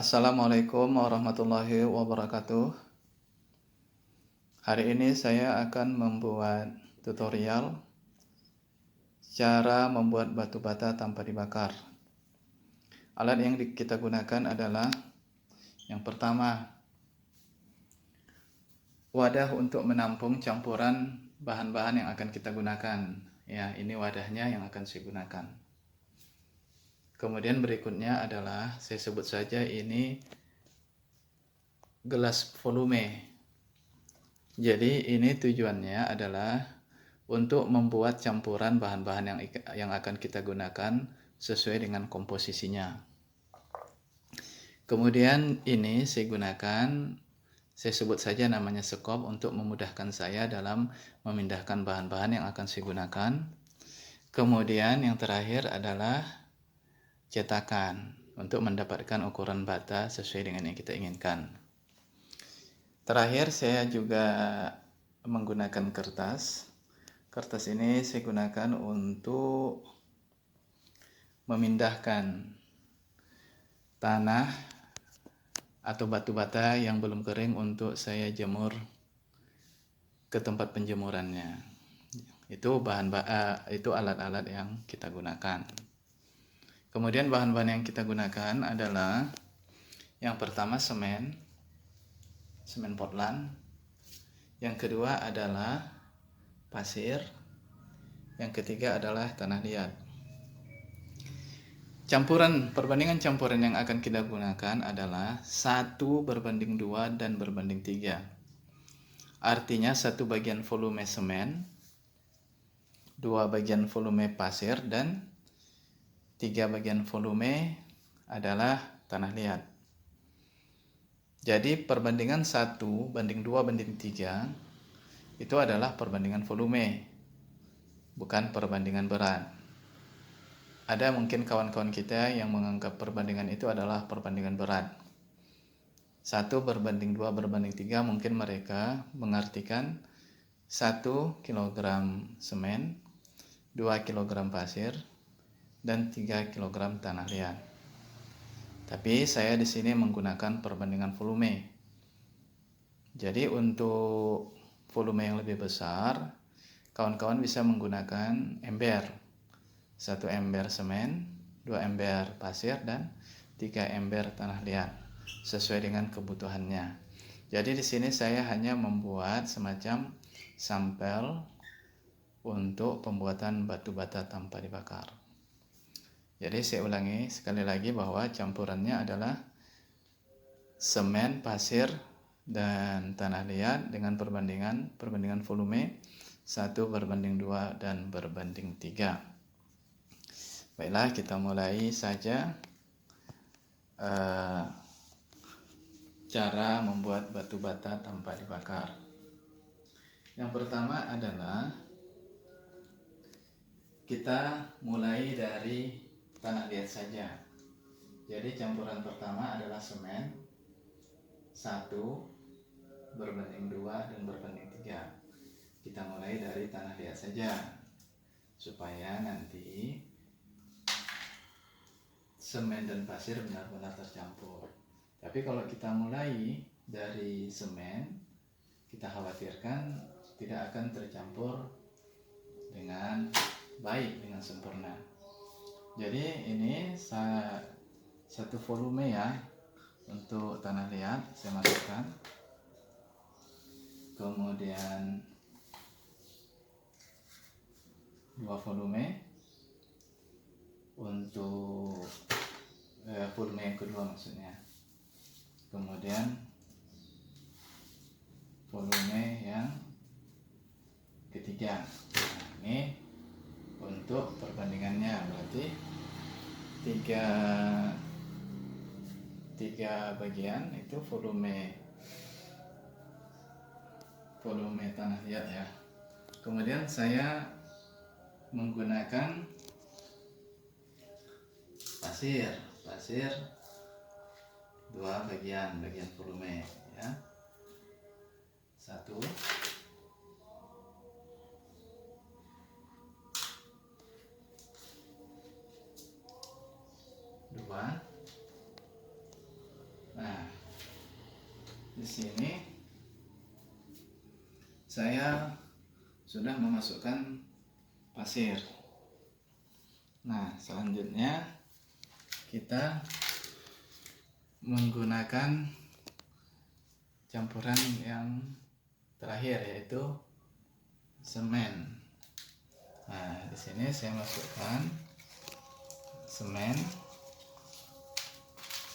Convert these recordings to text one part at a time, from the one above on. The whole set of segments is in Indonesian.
Assalamualaikum warahmatullahi wabarakatuh. Hari ini saya akan membuat tutorial cara membuat batu bata tanpa dibakar. Alat yang kita gunakan adalah yang pertama, wadah untuk menampung campuran bahan-bahan yang akan kita gunakan. Ya, ini wadahnya yang akan saya gunakan. Kemudian berikutnya adalah, saya sebut saja ini gelas volume. Jadi ini tujuannya adalah untuk membuat campuran bahan-bahan yang akan kita gunakan sesuai dengan komposisinya. Kemudian ini saya sebut saja namanya sekop untuk memudahkan saya dalam memindahkan bahan-bahan yang akan saya gunakan. Kemudian yang terakhir adalah cetakan untuk mendapatkan ukuran bata sesuai dengan yang kita inginkan. Terakhir saya juga menggunakan kertas. Kertas ini saya gunakan untuk memindahkan tanah atau batu bata yang belum kering untuk saya jemur ke tempat penjemurannya. Itu alat-alat yang kita gunakan. Kemudian bahan-bahan yang kita gunakan adalah yang pertama semen Portland. Yang kedua adalah pasir. Yang ketiga adalah tanah liat. Perbandingan campuran yang akan kita gunakan adalah 1:2 dan berbanding 3. Artinya 1 bagian volume semen, 2 bagian volume pasir, dan 3 bagian volume adalah tanah liat. Jadi perbandingan 1:2:3 itu adalah perbandingan volume, bukan perbandingan berat. Ada mungkin kawan-kawan kita yang menganggap perbandingan itu adalah perbandingan berat. 1:2:3 mungkin mereka mengartikan 1 kg semen, 2 kg pasir, dan 3 kg tanah liat. Tapi saya di sini menggunakan perbandingan volume. Jadi untuk volume yang lebih besar, kawan-kawan bisa menggunakan ember. 1 ember semen, 2 ember pasir, dan 3 ember tanah liat sesuai dengan kebutuhannya. Jadi di sini saya hanya membuat semacam sampel untuk pembuatan batu bata tanpa dibakar. Jadi saya ulangi sekali lagi bahwa campurannya adalah semen, pasir, dan tanah liat dengan perbandingan volume 1:2 dan berbanding 3. Baiklah, kita mulai saja cara membuat batu bata tanpa dibakar. Yang pertama adalah kita mulai dari tanah liat saja. Jadi campuran pertama adalah semen 1:2 dan berbanding 3. Kita mulai dari tanah liat saja supaya nanti semen dan pasir benar-benar tercampur. Tapi kalau kita mulai dari semen, kita khawatirkan tidak akan tercampur dengan baik, dengan sempurna. Jadi ini satu volume ya untuk tanah liat saya masukkan. Kemudian 2 volume untuk volume yang kedua maksudnya. Kemudian volume yang ketiga. Nah, ini untuk perbandingannya berarti tiga bagian itu volume tanah liat ya. Kemudian saya menggunakan pasir 2 bagian volume ya. 1, 2, di sini saya sudah memasukkan pasir. Nah, selanjutnya kita menggunakan campuran yang terakhir, yaitu semen. Nah, di sini saya masukkan semen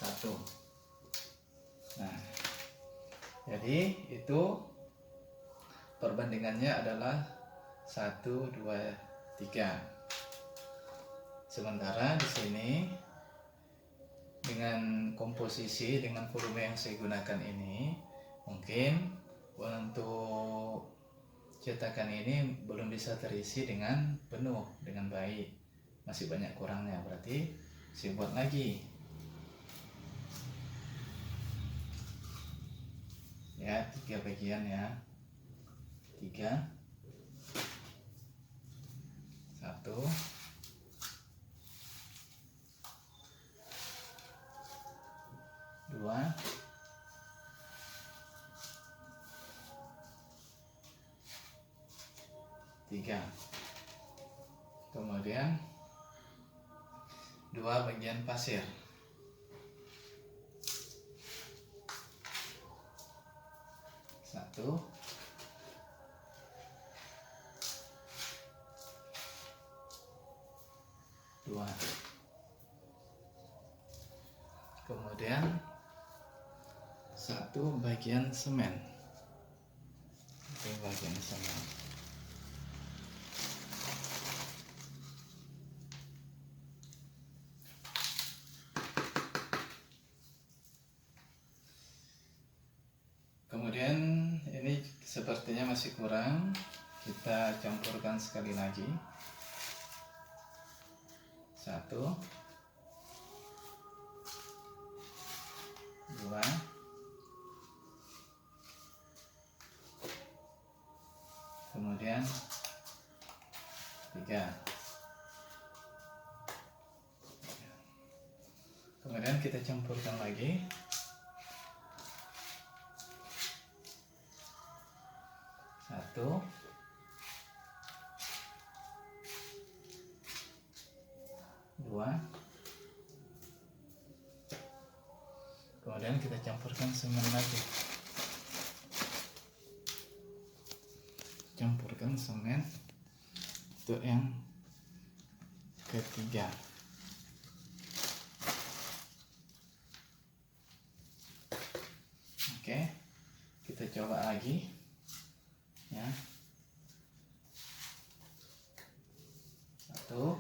1. Nah, jadi itu perbandingannya adalah 1, 2, 3. Sementara di sini dengan komposisi, dengan volume yang saya gunakan ini, mungkin untuk cetakan ini belum bisa terisi dengan penuh, dengan baik, masih banyak kurangnya. Berarti saya buat lagi ya, 3 bagian ya, 3, 1, 2, 3. Kemudian 2 bagian pasir. 1, 2. Kemudian 1 bagian semen. 1 bagian semen. Kemudian ini sepertinya masih kurang, kita campurkan sekali lagi. 1, 2, 3. Kemudian kita campurkan lagi. 1, 2. Kemudian kita campurkan semen lagi. Campurkan semen untuk yang ketiga. Oke, kita coba lagi ya. 1,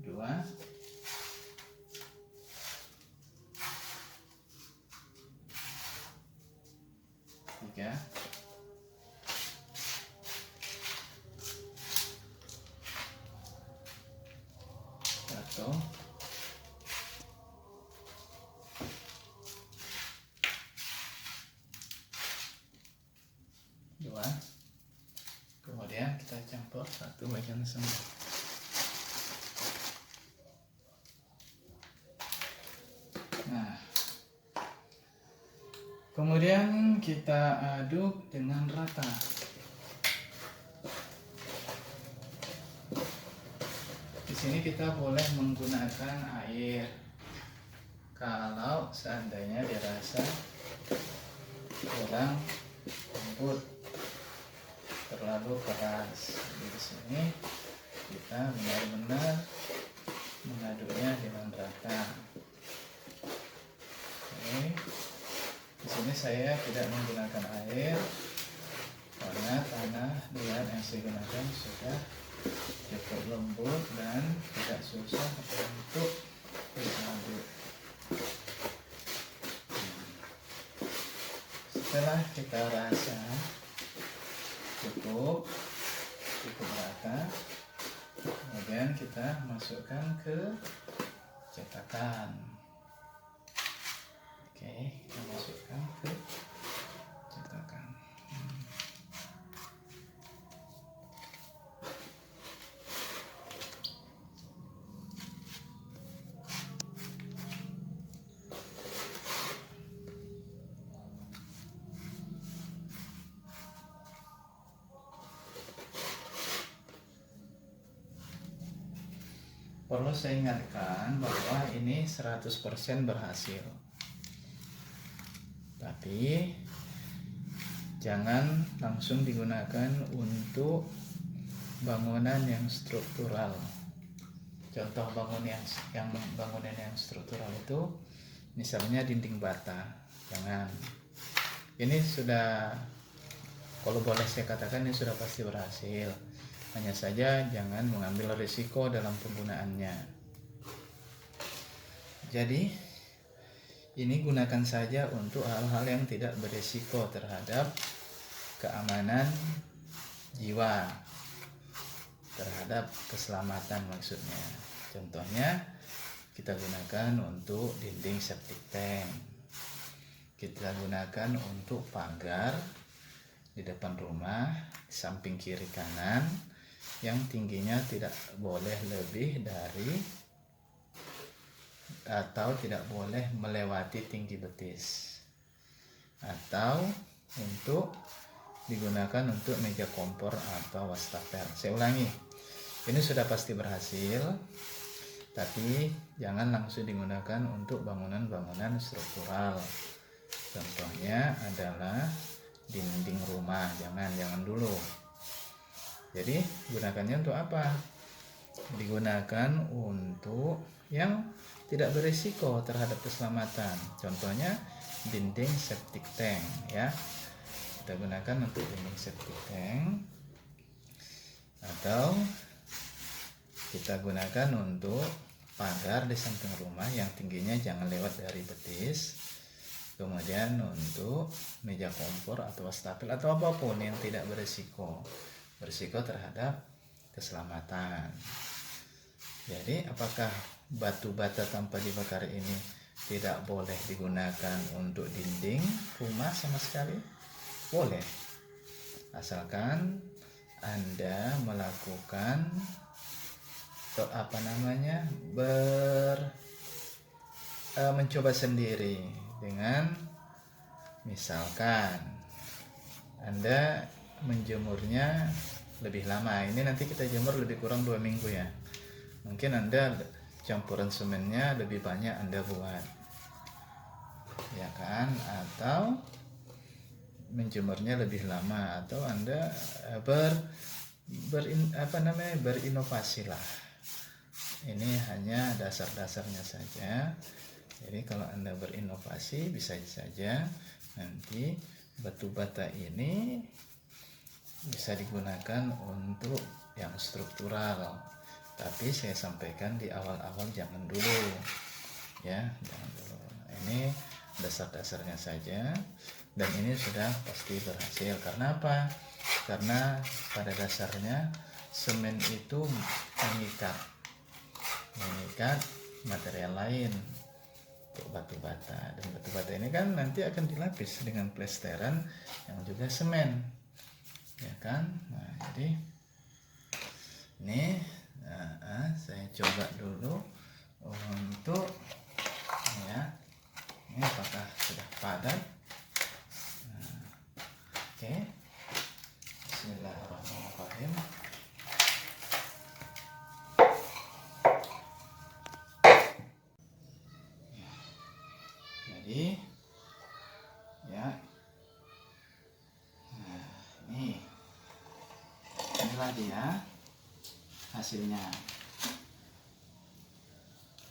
2, 3, 1, 2. Kemudian kita campur 1 bagian semen. Nah, kemudian kita aduk dengan rata. Di sini kita boleh menggunakan air kalau seandainya dirasa kurang lembut, terlalu keras. Di sini kita benar-benar mengaduknya dengan rata. Oke. Di sini saya tidak menggunakan air karena tanah liat yang saya gunakan sudah cukup lembut dan tidak susah untuk diaduk. Setelah kita rasa cukup rata, kemudian kita masukkan ke cetakan. Oke, kita masukkan ke cetakan. Perlu saya ingatkan bahwa ini 100% berhasil. Tapi jangan langsung digunakan untuk bangunan yang struktural. Contoh bangunan yang struktural itu misalnya dinding bata. Jangan. Ini sudah, kalau boleh saya katakan, ini sudah pasti berhasil. Hanya saja jangan mengambil risiko dalam penggunaannya. Jadi ini gunakan saja untuk hal-hal yang tidak berisiko terhadap keamanan jiwa, terhadap keselamatan maksudnya. Contohnya kita gunakan untuk dinding septic tank, kita gunakan untuk pagar di depan rumah, di samping kiri kanan, yang tingginya tidak boleh lebih dari atau tidak boleh melewati tinggi betis, atau untuk digunakan untuk meja kompor atau wastafel. Saya ulangi, ini sudah pasti berhasil, tapi jangan langsung digunakan untuk bangunan-bangunan struktural. Contohnya adalah dinding rumah, jangan dulu. Jadi gunakannya untuk apa? Digunakan untuk yang tidak berisiko terhadap keselamatan. Contohnya dinding septic tank, ya. Kita gunakan untuk dinding septic tank, atau kita gunakan untuk pagar di samping rumah yang tingginya jangan lewat dari betis. Kemudian untuk meja kompor atau wastafel atau apapun yang tidak berisiko terhadap keselamatan. Jadi apakah batu bata tanpa dibakar ini tidak boleh digunakan untuk dinding rumah sama sekali? Boleh, asalkan Anda melakukan mencoba sendiri dengan misalkan Anda menjemurnya lebih lama. Ini nanti kita jemur lebih kurang 2 minggu ya. Mungkin Anda campuran semennya lebih banyak Anda buat, ya kan? Atau menjemurnya lebih lama, atau Anda berinovasi lah. Ini hanya dasar-dasarnya saja. Jadi kalau Anda berinovasi, bisa saja nanti batu bata ini bisa digunakan untuk yang struktural. Tapi saya sampaikan di awal-awal jangan dulu, ya, jangan dulu. Ini dasar-dasarnya saja, dan ini sudah pasti berhasil. Karena apa? Karena pada dasarnya semen itu mengikat material lain untuk batu bata, dan batu bata ini kan nanti akan dilapis dengan plesteran yang juga semen, ya kan? Nah, jadi ini saya coba dulu untuk ya, ini apakah sudah padat. Oke. Bismillahirrahmanirrahim. Jadi ya, nah, inilah dia hasilnya.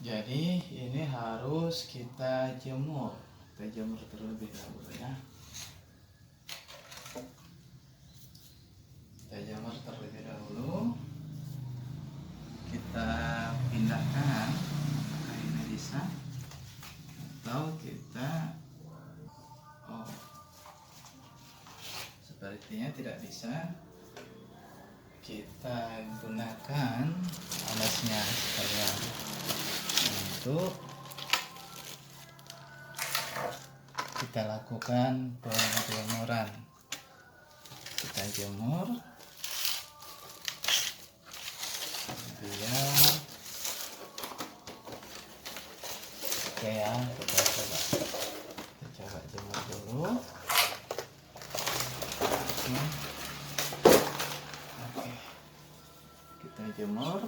Jadi ini harus kita jemur terlebih dahulu ya. Kita jemur terlebih dahulu. Kita pindahkan apakah ini bisa, atau kita sepertinya tidak bisa. Kita gunakan alasnya supaya untuk kita lakukan penjemuran. Kita jemur biar oke ya, kita coba jemur dulu. Oke, kita jemur.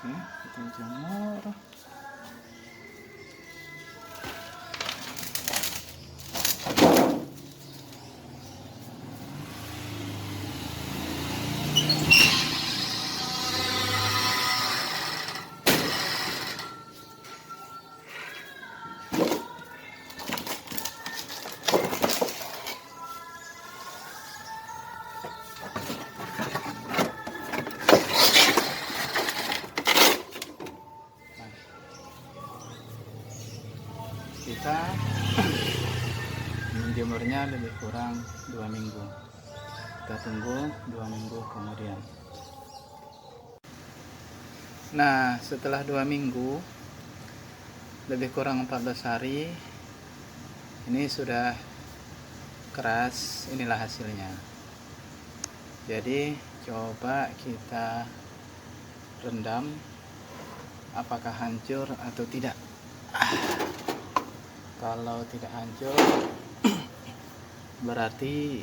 Oke, kita jemur. Kita menjemurnya lebih kurang 2 minggu. Kita tunggu 2 minggu kemudian. Nah, setelah 2 minggu, lebih kurang 14 hari, ini sudah keras. Inilah hasilnya. Jadi coba kita rendam apakah hancur atau tidak. Kalau tidak hancur berarti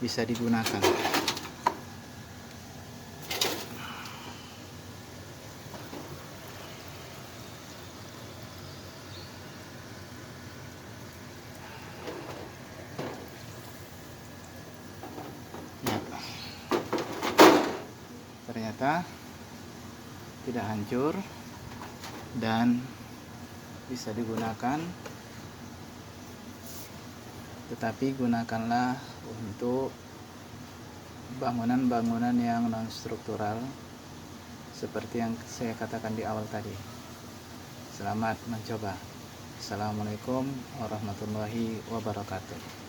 bisa digunakan. Ya. Ternyata tidak hancur dan bisa digunakan, tetapi gunakanlah untuk bangunan-bangunan yang non struktural seperti yang saya katakan di awal tadi. Selamat mencoba. Assalamualaikum warahmatullahi wabarakatuh.